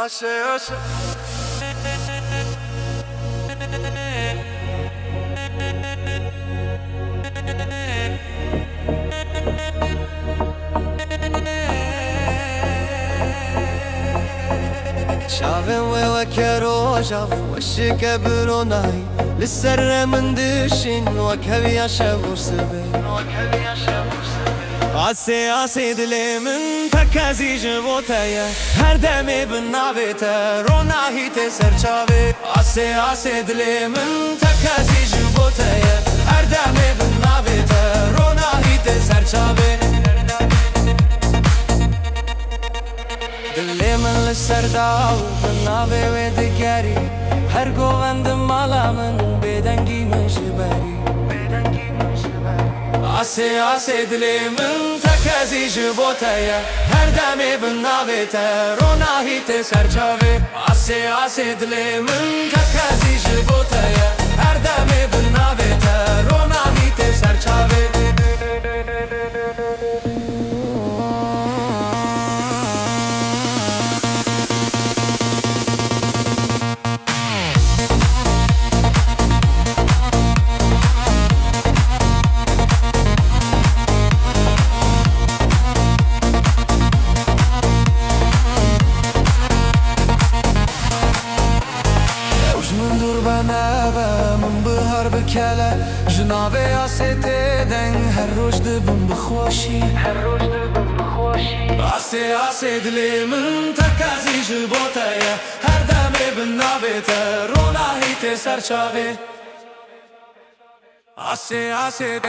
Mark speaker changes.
Speaker 1: آسه آسه شافن وكرو شاف وشك بروناي للسر من دشين وكبي شافو سبين آسه آسه دلی من تکازی جبوتایا هر دمی بنابت روناهی تسرچاوی آسه آسه دلی من تکازی جبوتایا هر دمی بنابت روناهی تسرچاوی دلی من لسرداو بنابی و دگری هر گوند مالا من بدنگی من جبری آسه آسه دلی من تکازی جبوتایا هر دمی بنابت روناهی تسرچاوی آسه آسه دلی من تکازی جبوتایا هر دمی بنابت روناهی تسرچاوی من بهار بکله جنابه آسه دن هر روز دبم بخوشی آسه آسه دلی من تکازی جبوتایا هر دمی بنابت روناهی تسرچاوی آسه آسه